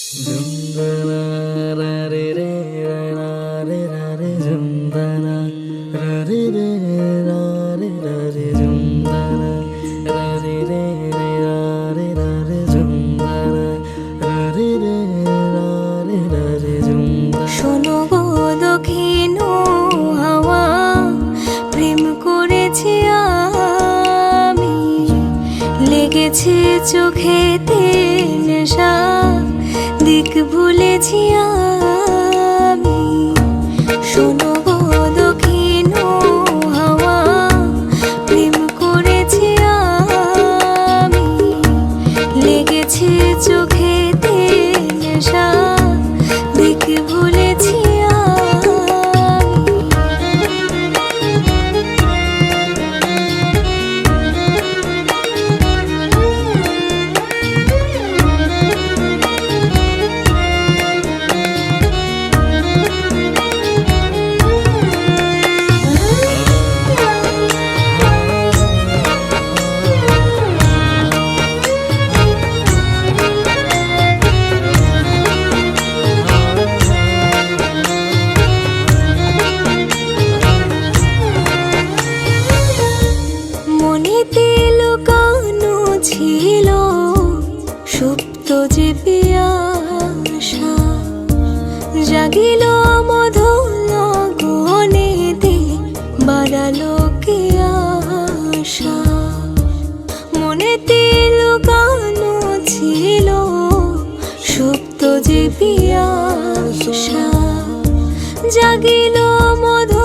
Zundana ra re re ra re ra re zundana ra re re ra re ra re zundana ra re re ra re ra re zundana ra re re ra re ra re zundana। শোনো গো দক্ষিণ হাওয়া, প্রেম করেছি আমি, লেগেছে চোখেতে নেশা, দিক ভুলেছি আমি। শোনো গো দক্ষিণ হাওয়া, প্রেম করেছি আমি, লেগেছে চোখেতে নেশা, দিক ভুলেছি মনেতে লুকানো ছিল সুপ্ত যে পিয়াসা, জাগিল মধুর গহনেতে, বাড়ালো কে আশা। মনেতে লুকানো ছিল সুপ্ত যে পিয়াসা, জাগিল মধুর